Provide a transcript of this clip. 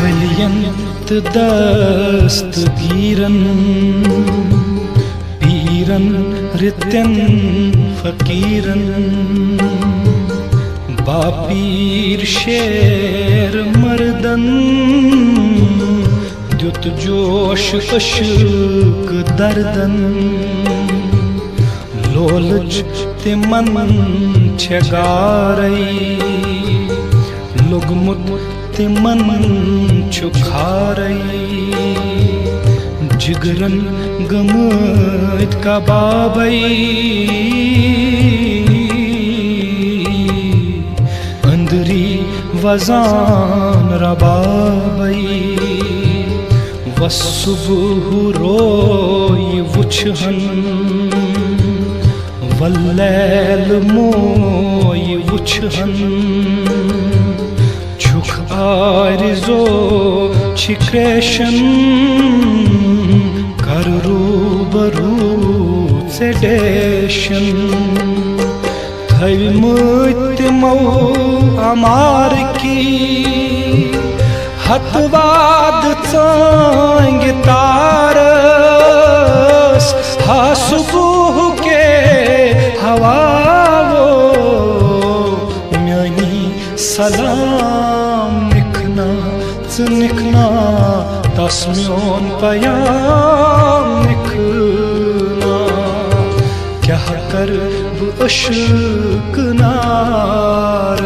वलियन दस्तगीरन पीरन रित्यन फकीरन बापीर शेर मर्दन द्युत जोश अशक दर्दन लोलच तिमन छगारई लुगमुत तिमन छुखारई जिगरन गमत कबाबई अंदरी वजान रबाबई वसुबह रोय वुछहन वल्लैल मोय वुछहन छुख आरिज़ो छिक्रेशन कर रूबरू सेडेशन थैमुत मौ अमार की हतवाद चांग तारस हा सुबह के हवाओ म्यानी सलाम निखना निखना तस्म्योन पयाम निखना क्या कर अशक नार